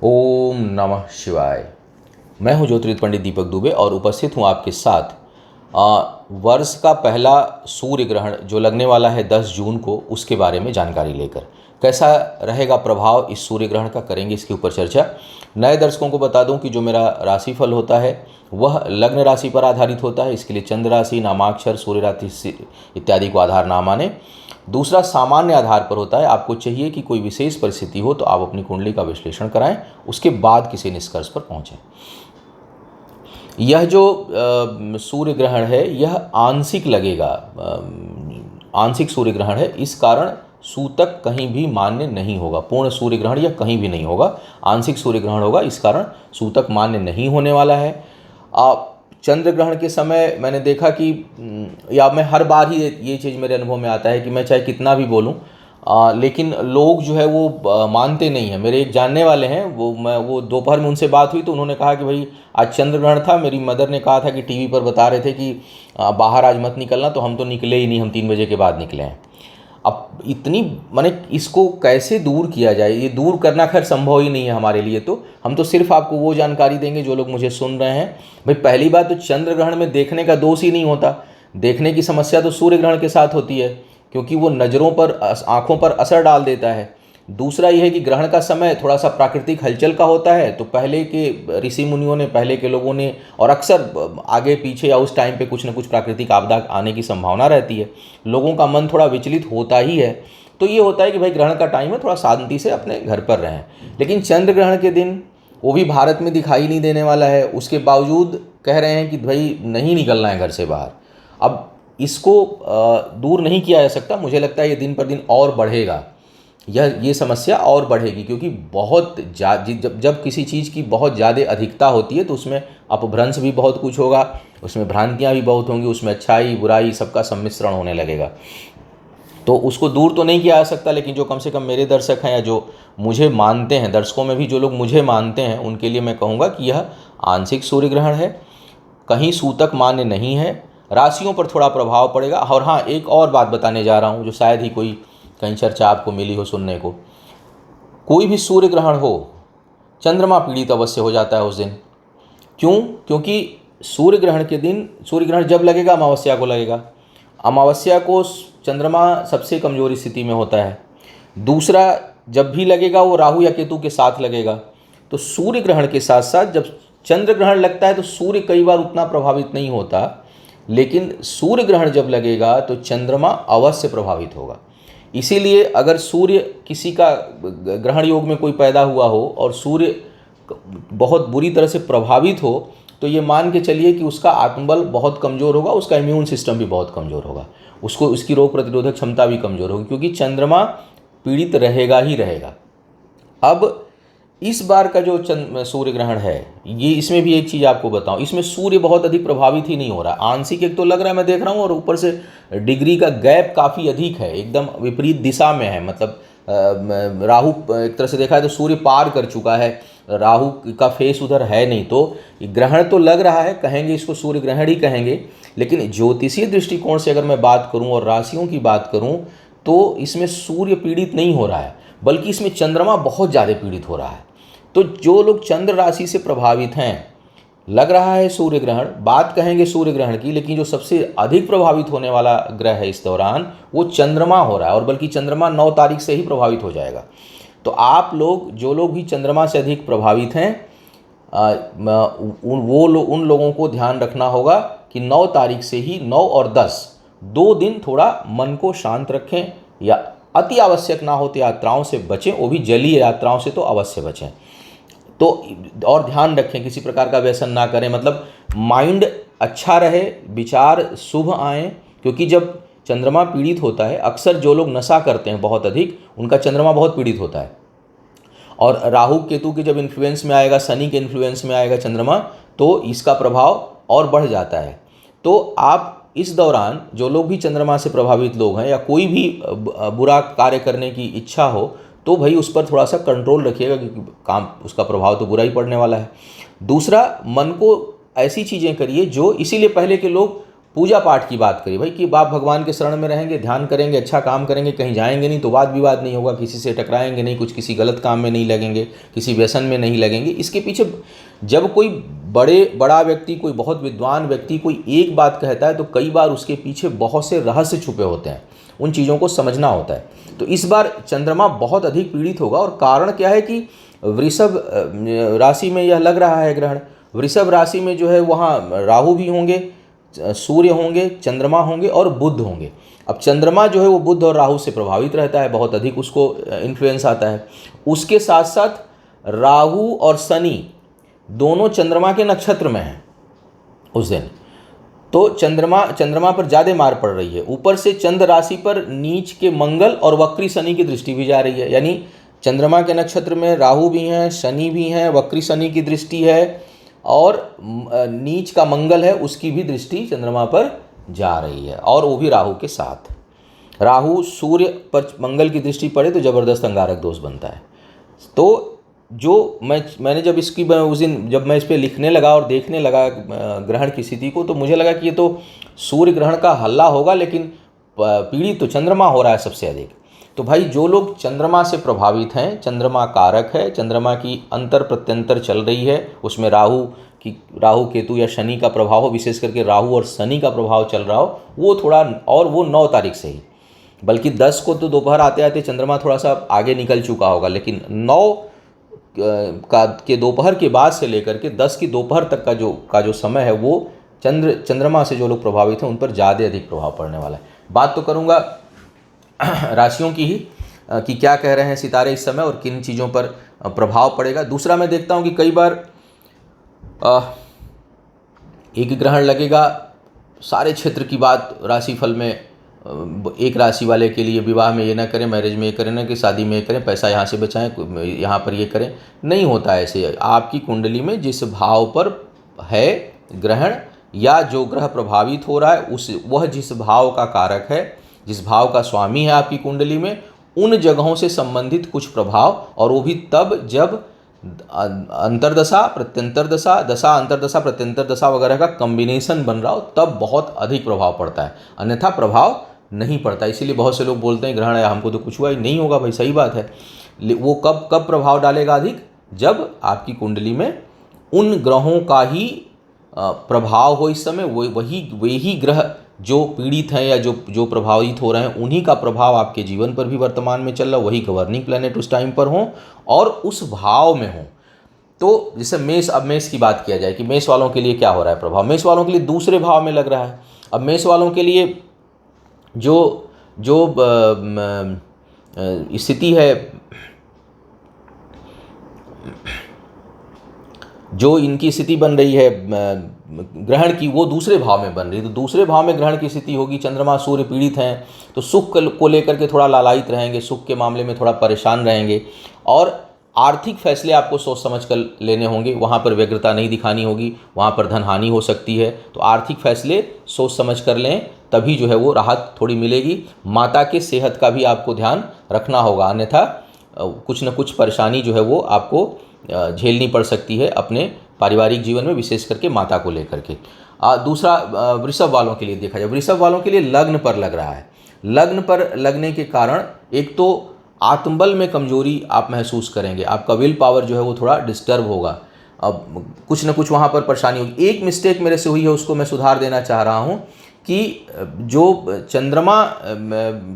ओम नमः शिवाय। मैं हूं ज्योतिर्विद पंडित दीपक दुबे और उपस्थित हूं आपके साथ वर्ष का पहला सूर्य ग्रहण जो लगने वाला है 10 जून को, उसके बारे में जानकारी लेकर। कैसा रहेगा प्रभाव इस सूर्य ग्रहण का, करेंगे इसके ऊपर चर्चा। नए दर्शकों को बता दूं कि जो मेरा राशिफल होता है वह लग्न राशि पर आधारित होता है। इसके लिए चंद्र राशि, नामाक्षर, सूर्य राशि इत्यादि को आधार ना माने। दूसरा सामान्य आधार पर होता है। आपको चाहिए कि कोई विशेष परिस्थिति हो तो आप अपनी कुंडली का विश्लेषण कराएं, उसके बाद किसी निष्कर्ष पर पहुंचें। यह जो सूर्य ग्रहण है यह आंशिक लगेगा, आंशिक सूर्य ग्रहण है। इस कारण सूतक कहीं भी मान्य नहीं होगा। पूर्ण सूर्य ग्रहण यह कहीं भी नहीं होगा, आंशिक सूर्य ग्रहण होगा। इस कारण सूतक मान्य नहीं होने वाला है। चंद्र ग्रहण के समय मैंने देखा कि या मैं हर बार ही ये चीज़ मेरे अनुभव में आता है कि मैं चाहे कितना भी बोलूं, लेकिन लोग जो है वो मानते नहीं हैं। मेरे एक जानने वाले हैं, वो दोपहर में उनसे बात हुई तो उन्होंने कहा कि भाई आज चंद्र ग्रहण था। मेरी मदर ने कहा था कि टीवी पर बता रहे थे कि बाहर आज मत निकलना, तो हम तो निकले ही नहीं, हम 3 बजे के बाद निकले हैं। अब इतनी माने इसको कैसे दूर किया जाए, ये दूर करना खैर संभव ही नहीं है हमारे लिए। तो हम तो सिर्फ आपको वो जानकारी देंगे जो लोग मुझे सुन रहे हैं। भाई पहली बात तो चंद्र ग्रहण में देखने का दोष ही नहीं होता। देखने की समस्या तो सूर्य ग्रहण के साथ होती है, क्योंकि वो नज़रों पर, आँखों पर असर डाल देता है। दूसरा यह है कि ग्रहण का समय थोड़ा सा प्राकृतिक हलचल का होता है। तो पहले के ऋषि मुनियों ने, पहले के लोगों ने, और अक्सर आगे पीछे या उस टाइम पे कुछ न कुछ प्राकृतिक आपदा आने की संभावना रहती है, लोगों का मन थोड़ा विचलित होता ही है। तो ये होता है कि भाई ग्रहण का टाइम है, थोड़ा शांति से अपने घर पर रहें। लेकिन चंद्र ग्रहण के दिन, वो भी भारत में दिखाई नहीं देने वाला है, उसके बावजूद कह रहे हैं कि भाई नहीं निकलना है घर से बाहर। अब इसको दूर नहीं किया जा सकता। मुझे लगता है ये दिन पर दिन और बढ़ेगा, ये समस्या और बढ़ेगी, क्योंकि बहुत जब किसी चीज़ की बहुत ज़्यादा अधिकता होती है तो उसमें अपभ्रंश भी बहुत कुछ होगा, उसमें भ्रांतियाँ भी बहुत होंगी, उसमें अच्छाई बुराई सबका सम्मिश्रण होने लगेगा। तो उसको दूर तो नहीं किया जा सकता, लेकिन जो कम से कम मेरे दर्शक हैं या जो मुझे मानते हैं, दर्शकों में भी जो लोग मुझे मानते हैं, उनके लिए मैं कहूँगा कि यह आंशिक सूर्य ग्रहण है, कहीं सूतक मान्य नहीं है। राशियों पर थोड़ा प्रभाव पड़ेगा। और हाँ, एक और बात बताने जा रहा हूँ जो शायद ही कोई कहीं चर्चा आपको मिली हो सुनने को। कोई भी सूर्य ग्रहण हो, चंद्रमा पीड़ित अवश्य हो जाता है उस दिन। क्यों? क्योंकि सूर्य ग्रहण के दिन, सूर्य ग्रहण जब लगेगा अमावस्या को लगेगा। अमावस्या को चंद्रमा सबसे कमजोर स्थिति में होता है। दूसरा, जब भी लगेगा वो राहु या केतु के साथ लगेगा। तो सूर्य ग्रहण के साथ साथ जब चंद्र ग्रहण लगता है तो सूर्य कई बार उतना प्रभावित नहीं होता, लेकिन सूर्य ग्रहण जब लगेगा तो चंद्रमा अवश्य प्रभावित होगा। इसीलिए अगर सूर्य किसी का ग्रहण योग में कोई पैदा हुआ हो और सूर्य बहुत बुरी तरह से प्रभावित हो, तो ये मान के चलिए कि उसका आत्मबल बहुत कमज़ोर होगा, उसका इम्यून सिस्टम भी बहुत कमज़ोर होगा, उसकी रोग प्रतिरोधक क्षमता भी कमज़ोर होगी, क्योंकि चंद्रमा पीड़ित रहेगा ही रहेगा। अब इस बार का जो सूर्य ग्रहण है, ये इसमें भी एक चीज़ आपको बताऊं, इसमें सूर्य बहुत अधिक प्रभावित ही नहीं हो रहा। आंशिक एक तो लग रहा है, मैं देख रहा हूँ, और ऊपर से डिग्री का गैप काफ़ी अधिक है, एकदम विपरीत दिशा में है। मतलब राहु एक तरह से देखा है तो सूर्य पार कर चुका है, राहु का फेस उधर है नहीं। तो ग्रहण तो लग रहा है, कहेंगे इसको सूर्य ग्रहण ही कहेंगे, लेकिन ज्योतिषीय दृष्टिकोण से अगर मैं बात करूँ और राशियों की बात करूँ तो इसमें सूर्य पीड़ित नहीं हो रहा है, बल्कि इसमें चंद्रमा बहुत ज़्यादा पीड़ित हो रहा है। तो जो लोग चंद्र राशि से प्रभावित हैं, लग रहा है सूर्य ग्रहण, बात कहेंगे सूर्य ग्रहण की, लेकिन जो सबसे अधिक प्रभावित होने वाला ग्रह है इस दौरान वो चंद्रमा हो रहा है, और बल्कि चंद्रमा 9 तारीख से ही प्रभावित हो जाएगा। तो आप लोग, जो लोग भी चंद्रमा से अधिक प्रभावित हैं, उन लोगों को ध्यान रखना होगा कि 9 तारीख से ही 9 और 10 2 दिन थोड़ा मन को शांत रखें, या अति आवश्यक ना हो तो यात्राओं से बचें, वो भी जलीय यात्राओं से तो अवश्य बचें। तो और ध्यान रखें, किसी प्रकार का व्यसन ना करें, मतलब माइंड अच्छा रहे, विचार शुभ आएँ, क्योंकि जब चंद्रमा पीड़ित होता है, अक्सर जो लोग नशा करते हैं बहुत अधिक, उनका चंद्रमा बहुत पीड़ित होता है। और राहु केतु के जब इन्फ्लुएंस में आएगा, शनि के इन्फ्लुएंस में आएगा चंद्रमा, तो इसका प्रभाव और बढ़ जाता है। तो आप इस दौरान, जो लोग भी चंद्रमा से प्रभावित लोग हैं या कोई भी बुरा कार्य करने की इच्छा हो, तो भाई उस पर थोड़ा सा कंट्रोल रखिएगा, क्योंकि काम, उसका प्रभाव तो बुरा ही पड़ने वाला है। दूसरा, मन को ऐसी चीज़ें करिए जो, इसीलिए पहले के लोग पूजा पाठ की बात करिए भाई कि आप भगवान के शरण में रहेंगे, ध्यान करेंगे, अच्छा काम करेंगे, कहीं जाएंगे नहीं तो वाद विवाद नहीं होगा, किसी से टकराएंगे नहीं, कुछ किसी गलत काम में नहीं लगेंगे, किसी व्यसन में नहीं लगेंगे। इसके पीछे जब कोई बड़ा व्यक्ति, कोई बहुत विद्वान व्यक्ति कोई एक बात कहता है तो कई बार उसके पीछे बहुत से रहस्य छुपे होते हैं, उन चीज़ों को समझना होता है। तो इस बार चंद्रमा बहुत अधिक पीड़ित होगा। और कारण क्या है कि वृषभ राशि में यह लग रहा है ग्रहण। वृषभ राशि में जो है वहाँ राहु भी होंगे, सूर्य होंगे, चंद्रमा होंगे और बुध होंगे। अब चंद्रमा जो है वो बुध और राहु से प्रभावित रहता है, बहुत अधिक उसको इन्फ्लुएंस आता है। उसके साथ साथ राहु और शनि दोनों चंद्रमा के नक्षत्र में हैं उस दिन, तो चंद्रमा पर ज़्यादा मार पड़ रही है। ऊपर से चंद्र राशि पर नीच के मंगल और वक्री शनि की दृष्टि भी जा रही है, यानी चंद्रमा के नक्षत्र में राहु भी हैं, शनि भी हैं, वक्री शनि की दृष्टि है और नीच का मंगल है, उसकी भी दृष्टि चंद्रमा पर जा रही है, और वो भी राहु के साथ। राहु सूर्य पर मंगल की दृष्टि पड़े तो ज़बरदस्त अंगारक दोष बनता है। तो जो मैंने जब इसकी उस दिन जब मैं इस पर लिखने लगा और देखने लगा ग्रहण की स्थिति को, तो मुझे लगा कि ये तो सूर्य ग्रहण का हल्ला होगा, लेकिन पीड़ित तो चंद्रमा हो रहा है सबसे अधिक। तो भाई जो लोग चंद्रमा से प्रभावित हैं, चंद्रमा कारक है, चंद्रमा की अंतर प्रत्यंतर चल रही है, उसमें राहु केतु या शनि का प्रभाव हो, विशेष करके राहु और शनि का प्रभाव चल रहा हो, वो थोड़ा, और वो 9 तारीख से ही, बल्कि 10 को तो दोपहर आते आते चंद्रमा थोड़ा सा आगे निकल चुका होगा, लेकिन 9 के दोपहर के बाद से लेकर के 10 की दोपहर तक का जो समय है वो चंद्रमा से जो लोग प्रभावित हैं उन पर ज़्यादा अधिक प्रभाव पड़ने वाला है। बात तो करूँगा राशियों की ही कि क्या कह रहे हैं सितारे इस समय और किन चीज़ों पर प्रभाव पड़ेगा। दूसरा मैं देखता हूँ कि कई बार एक ग्रहण लगेगा, सारे क्षेत्र की बात राशिफल में, एक राशि वाले के लिए विवाह में ये ना करें, मैरिज में ये करें ना, कि शादी में ये करें, पैसा यहाँ से बचाएं, यहाँ पर ये करें, नहीं होता ऐसे। आपकी कुंडली में जिस भाव पर है ग्रहण या जो ग्रह प्रभावित हो रहा है वह जिस भाव का कारक है, जिस भाव का स्वामी है आपकी कुंडली में, उन जगहों से संबंधित कुछ प्रभाव, और वो भी तब जब अंतरदशा प्रत्यंतर दशा, दशा अंतरदशा प्रत्यंतर दशा वगैरह का कॉम्बिनेशन बन रहा हो, तब बहुत अधिक प्रभाव पड़ता है, अन्यथा प्रभाव नहीं पड़ता। इसीलिए बहुत से लोग बोलते हैं ग्रहण है, हमको तो कुछ हुआ ही नहीं होगा। भाई सही बात है, वो कब प्रभाव डालेगा अधिक, जब आपकी कुंडली में उन ग्रहों का ही प्रभाव हो। इस समय वही ग्रह जो पीड़ित हैं या जो प्रभावित हो रहे हैं, उन्हीं का प्रभाव आपके जीवन पर भी वर्तमान में चल रहा, वही गवर्निंग प्लैनेट उस टाइम पर हो और उस भाव में हो। तो जैसे मेष की बात किया जाए कि मेष वालों के लिए क्या हो रहा है प्रभाव। मेष वालों के लिए दूसरे भाव में लग रहा है। अब मेष वालों के लिए जो स्थिति है, जो इनकी स्थिति बन रही है ग्रहण की, वो दूसरे भाव में बन रही है। तो दूसरे भाव में ग्रहण की स्थिति होगी, चंद्रमा सूर्य पीड़ित हैं, तो सुख को लेकर के थोड़ा लालायित रहेंगे, सुख के मामले में थोड़ा परेशान रहेंगे, और आर्थिक फैसले आपको सोच समझ कर लेने होंगे। वहाँ पर व्यग्रता नहीं दिखानी होगी, वहाँ पर धन हानि हो सकती है, तो आर्थिक फैसले सोच समझ कर लें, तभी जो है वो राहत थोड़ी मिलेगी। माता के सेहत का भी आपको ध्यान रखना होगा, अन्यथा कुछ न कुछ परेशानी जो है वो आपको झेलनी पड़ सकती है अपने पारिवारिक जीवन में, विशेष करके माता को लेकर के। दूसरा वृषभ वालों के लिए देखा जाए, वृषभ वालों के लिए लग्न पर लग रहा है। लग्न पर लगने के कारण एक तो आत्मबल में कमजोरी आप महसूस करेंगे, आपका विल पावर जो है वो थोड़ा डिस्टर्ब होगा, अब कुछ न कुछ वहाँ पर परेशानी होगी। एक मिस्टेक मेरे से हुई है, उसको मैं सुधार देना चाह रहा हूँ कि जो चंद्रमा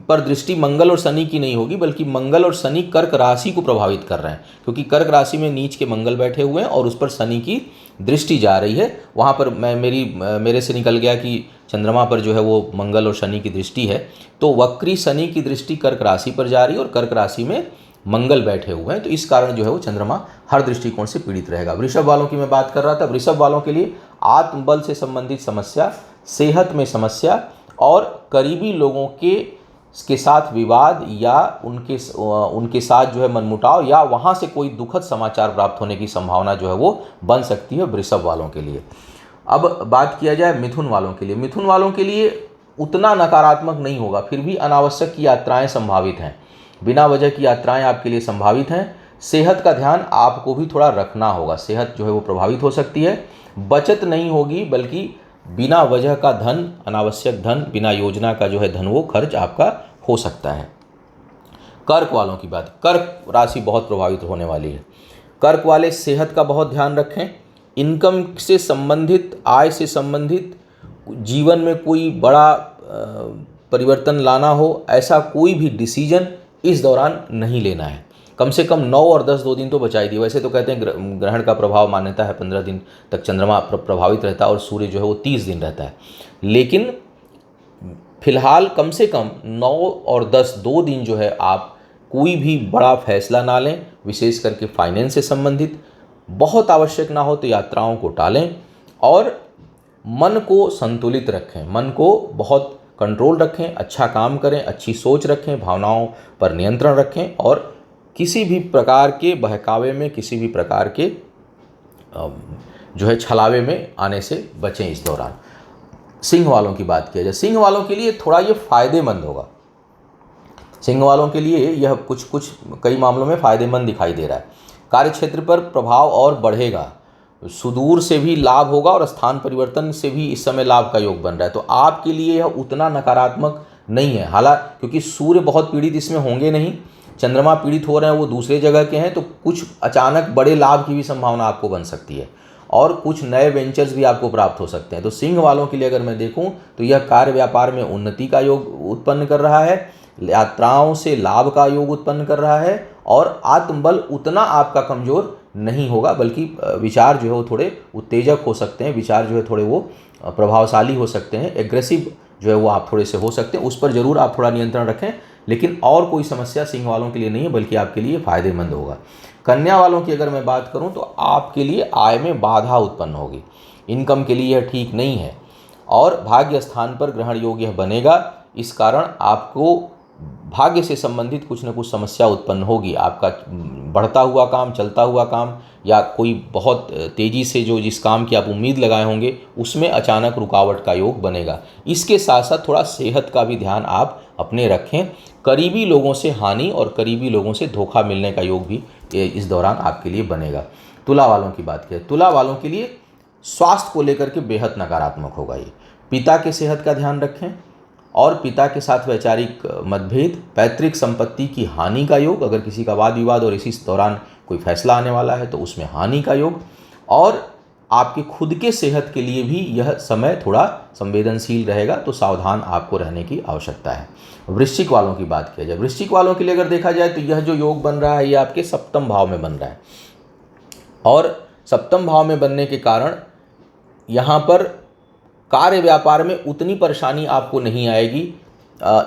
पर दृष्टि मंगल और शनि की नहीं होगी, बल्कि मंगल और शनि कर्क राशि को प्रभावित कर रहे हैं, क्योंकि कर्क राशि में नीच के मंगल बैठे हुए हैं और उस पर शनि की दृष्टि जा रही है। वहाँ पर मेरे से निकल गया कि चंद्रमा पर जो है वो मंगल और शनि की दृष्टि है, तो वक्री शनि की दृष्टि कर्क राशि पर जा रही है और कर्क राशि में मंगल बैठे हुए हैं, तो इस कारण जो है वो चंद्रमा हर दृष्टिकोण से पीड़ित रहेगा। वृषभ वालों की मैं बात कर रहा था। वृषभ वालों के लिए आत्मबल से संबंधित समस्या, सेहत में समस्या और करीबी लोगों के साथ विवाद या उनके साथ जो है मनमुटाव या वहाँ से कोई दुखद समाचार प्राप्त होने की संभावना जो है वो बन सकती है वृषभ वालों के लिए। अब बात किया जाए मिथुन वालों के लिए। मिथुन वालों के लिए उतना नकारात्मक नहीं होगा, फिर भी अनावश्यक की यात्राएं संभावित हैं, बिना वजह की यात्राएं आपके लिए संभावित हैं। सेहत का ध्यान आपको भी थोड़ा रखना होगा, सेहत जो है वो प्रभावित हो सकती है। बचत नहीं होगी, बल्कि बिना वजह का धन, अनावश्यक धन, बिना योजना का जो है धन वो खर्च आपका हो सकता है। कर्क वालों की बात, कर्क राशि बहुत प्रभावित होने वाली है। कर्क वाले सेहत का बहुत ध्यान रखें। इनकम से संबंधित, आय से संबंधित, जीवन में कोई बड़ा परिवर्तन लाना हो, ऐसा कोई भी डिसीजन इस दौरान नहीं लेना है। कम से कम 9 और 10 2 दिन तो बचा ही दिए। वैसे तो कहते हैं ग्रहण का प्रभाव मान्यता है 15 दिन तक चंद्रमा प्रभावित रहता है और सूर्य जो है वो 30 दिन रहता है, लेकिन फिलहाल कम से कम 9 और 10 2 दिन जो है आप कोई भी बड़ा फैसला ना लें, विशेष करके फाइनेंस से संबंधित। बहुत आवश्यक ना हो तो यात्राओं को टालें और मन को संतुलित रखें, मन को बहुत कंट्रोल रखें, अच्छा काम करें, अच्छी सोच रखें, भावनाओं पर नियंत्रण रखें और किसी भी प्रकार के बहकावे में, किसी भी प्रकार के जो है छलावे में आने से बचें इस दौरान। सिंह वालों की बात किया जाए, सिंह वालों के लिए थोड़ा ये फायदेमंद होगा। सिंह वालों के लिए यह कुछ कई मामलों में फायदेमंद दिखाई दे रहा है। कार्य क्षेत्र पर प्रभाव और बढ़ेगा, सुदूर से भी लाभ होगा और स्थान परिवर्तन से भी इस समय लाभ का योग बन रहा है। तो आपके लिए यह उतना नकारात्मक नहीं है, हालांकि क्योंकि सूर्य बहुत पीड़ित इसमें होंगे नहीं, चंद्रमा पीड़ित हो रहे हैं, वो दूसरे जगह के हैं, तो कुछ अचानक बड़े लाभ की भी संभावना आपको बन सकती है और कुछ नए वेंचर्स भी आपको प्राप्त हो सकते हैं। तो सिंह वालों के लिए अगर मैं देखूं तो यह कार्य व्यापार में उन्नति का योग उत्पन्न कर रहा है, यात्राओं से लाभ का योग उत्पन्न कर रहा है और आत्मबल उतना आपका कमज़ोर नहीं होगा, बल्कि विचार जो है वो थोड़े उत्तेजक हो सकते हैं, विचार जो है थोड़े वो प्रभावशाली हो सकते हैं, एग्रेसिव जो है वो आप थोड़े से हो सकते हैं। उस पर ज़रूर आप थोड़ा नियंत्रण रखें, लेकिन और कोई समस्या सिंह वालों के लिए नहीं है, बल्कि आपके लिए फ़ायदेमंद होगा। कन्या वालों की अगर मैं बात करूं तो आपके लिए आय में बाधा उत्पन्न होगी, इनकम के लिए यह ठीक नहीं है और भाग्य स्थान पर ग्रहण योग यह बनेगा। इस कारण आपको भाग्य से संबंधित कुछ न कुछ समस्या उत्पन्न होगी। आपका बढ़ता हुआ काम, चलता हुआ काम या कोई बहुत तेज़ी से जो जिस काम की आप उम्मीद लगाए होंगे उसमें अचानक रुकावट का योग बनेगा। इसके साथ साथ थोड़ा सेहत का भी ध्यान आप अपने रखें। करीबी लोगों से हानि और करीबी लोगों से धोखा मिलने का योग भी इस दौरान आपके लिए बनेगा। तुला वालों की बात करें, तुला वालों के लिए स्वास्थ्य को लेकर के बेहद नकारात्मक होगा। ये पिता के सेहत का ध्यान रखें और पिता के साथ वैचारिक मतभेद, पैतृक संपत्ति की हानि का योग, अगर किसी का वाद विवाद और इसी दौरान कोई फैसला आने वाला है तो उसमें हानि का योग, और आपके खुद के सेहत के लिए भी यह समय थोड़ा संवेदनशील रहेगा, तो सावधान आपको रहने की आवश्यकता है। वृश्चिक वालों की बात किया जाए, वृश्चिक वालों के लिए अगर देखा जाए तो यह जो योग बन रहा है ये आपके सप्तम भाव में बन रहा है और सप्तम भाव में बनने के कारण यहाँ पर कार्य व्यापार में उतनी परेशानी आपको नहीं आएगी,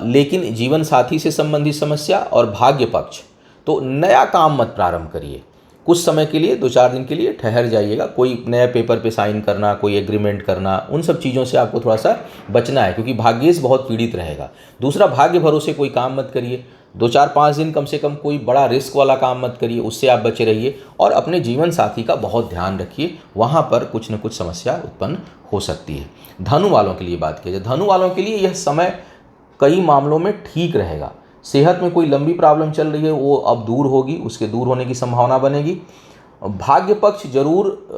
लेकिन जीवन साथी से संबंधित समस्या और भाग्य पक्ष, तो नया काम मत प्रारंभ करिए। कुछ समय के लिए 2-4 दिन के लिए ठहर जाइएगा। कोई नए पेपर पे साइन करना, कोई एग्रीमेंट करना, उन सब चीज़ों से आपको थोड़ा सा बचना है, क्योंकि भाग्येश बहुत पीड़ित रहेगा। दूसरा, भाग्य भरोसे कोई काम मत करिए। 2-4-5 दिन कम से कम कोई बड़ा रिस्क वाला काम मत करिए, उससे आप बचे रहिए और अपने जीवन साथी का बहुत ध्यान रखिए, वहाँ पर कुछ न कुछ समस्या उत्पन्न हो सकती है। धनु वालों के लिए बात की जाए, धनु वालों के लिए यह समय कई मामलों में ठीक रहेगा। सेहत में कोई लंबी प्रॉब्लम चल रही है वो अब दूर होगी, उसके दूर होने की संभावना बनेगी। भाग्य पक्ष जरूर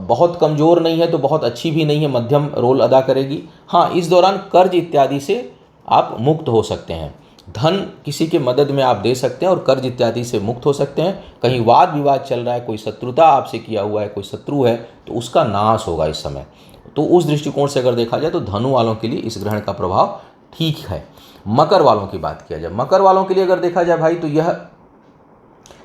बहुत कमज़ोर नहीं है तो बहुत अच्छी भी नहीं है, मध्यम रोल अदा करेगी। हाँ, इस दौरान कर्ज इत्यादि से आप मुक्त हो सकते हैं, धन किसी के मदद में आप दे सकते हैं और कर्ज इत्यादि से मुक्त हो सकते हैं। कहीं वाद विवाद चल रहा है, कोई शत्रुता आपसे किया हुआ है, कोई शत्रु है, तो उसका नाश होगा इस समय। तो उस दृष्टिकोण से अगर देखा जाए तो धनु वालों के लिए इस ग्रहण का प्रभाव ठीक है। मकर वालों की बात किया जाए, मकर वालों के लिए अगर देखा जाए भाई, तो यह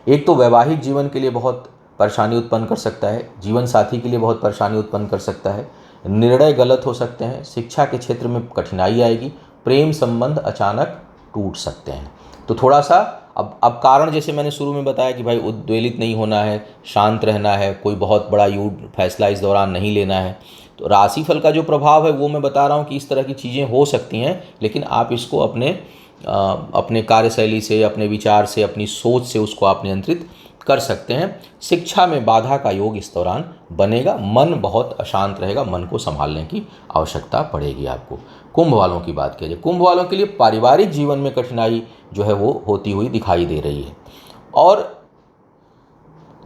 एक तो वैवाहिक जीवन के लिए बहुत परेशानी उत्पन्न कर सकता है, जीवन साथी के लिए बहुत परेशानी उत्पन्न कर सकता है, निर्णय गलत हो सकते हैं, शिक्षा के क्षेत्र में कठिनाई आएगी, प्रेम संबंध अचानक टूट सकते हैं। तो थोड़ा सा अब कारण जैसे मैंने शुरू में बताया कि भाई उद्वेलित नहीं होना है, शांत रहना है, कोई बहुत बड़ा फैसला इस दौरान नहीं लेना है। तो राशिफल का जो प्रभाव है वो मैं बता रहा हूँ कि इस तरह की चीज़ें हो सकती हैं, लेकिन आप इसको अपने कार्यशैली से, अपने विचार से, अपनी सोच से उसको आप नियंत्रित कर सकते हैं। शिक्षा में बाधा का योग इस दौरान बनेगा, मन बहुत अशांत रहेगा, मन को संभालने की आवश्यकता पड़ेगी आपको। कुंभ वालों की बात कीजिए, कुंभ वालों के लिए पारिवारिक जीवन में कठिनाई जो है वो होती हुई दिखाई दे रही है और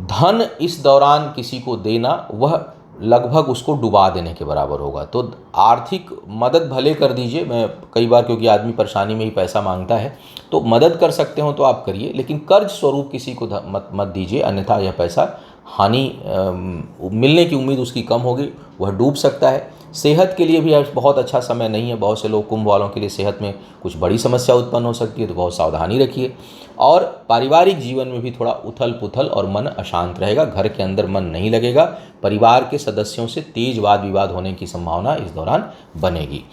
धन इस दौरान किसी को देना वह लगभग उसको डुबा देने के बराबर होगा। तो आर्थिक मदद भले कर दीजिए, मैं कई बार, क्योंकि आदमी परेशानी में ही पैसा मांगता है, तो मदद कर सकते हो तो आप करिए, लेकिन कर्ज स्वरूप किसी को मत दीजिए, अन्यथा यह पैसा हानि मिलने की उम्मीद उसकी कम होगी, वह डूब सकता है। सेहत के लिए भी आज बहुत अच्छा समय नहीं है। बहुत से लोग, कुंभ वालों के लिए सेहत में कुछ बड़ी समस्या उत्पन्न हो सकती है, तो बहुत सावधानी रखिए। और पारिवारिक जीवन में भी थोड़ा उथल पुथल और मन अशांत रहेगा, घर के अंदर मन नहीं लगेगा। परिवार के सदस्यों से तेज वाद विवाद होने की संभावना इस दौरान बनेगी।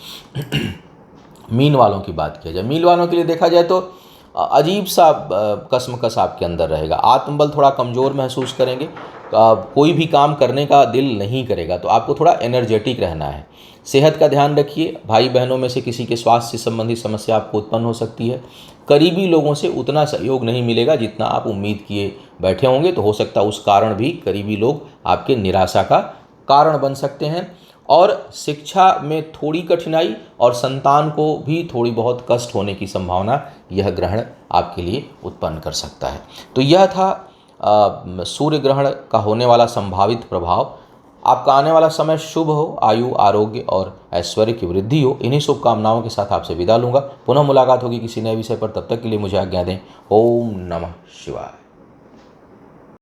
मीन वालों की बात किया जाए, मीन वालों के लिए देखा जाए तो अजीब सा कसमकस आपके अंदर रहेगा। आत्मबल थोड़ा कमज़ोर महसूस करेंगे, कोई भी काम करने का दिल नहीं करेगा, तो आपको थोड़ा एनर्जेटिक रहना है। सेहत का ध्यान रखिए। भाई बहनों में से किसी के स्वास्थ्य से संबंधित समस्या आपको उत्पन्न हो सकती है। करीबी लोगों से उतना सहयोग नहीं मिलेगा जितना आप उम्मीद किए बैठे होंगे, तो हो सकता है उस कारण भी करीबी लोग आपके निराशा का कारण बन सकते हैं। और शिक्षा में थोड़ी कठिनाई और संतान को भी थोड़ी बहुत कष्ट होने की संभावना यह ग्रहण आपके लिए उत्पन्न कर सकता है। तो यह था सूर्य ग्रहण का होने वाला संभावित प्रभाव। आपका आने वाला समय शुभ हो, आयु आरोग्य और ऐश्वर्य की वृद्धि हो। इन्हीं शुभकामनाओं के साथ आपसे विदा लूँगा। पुनः मुलाकात होगी किसी नए विषय पर। तब तक के लिए मुझे आज्ञा दें। ओम नमः शिवाय।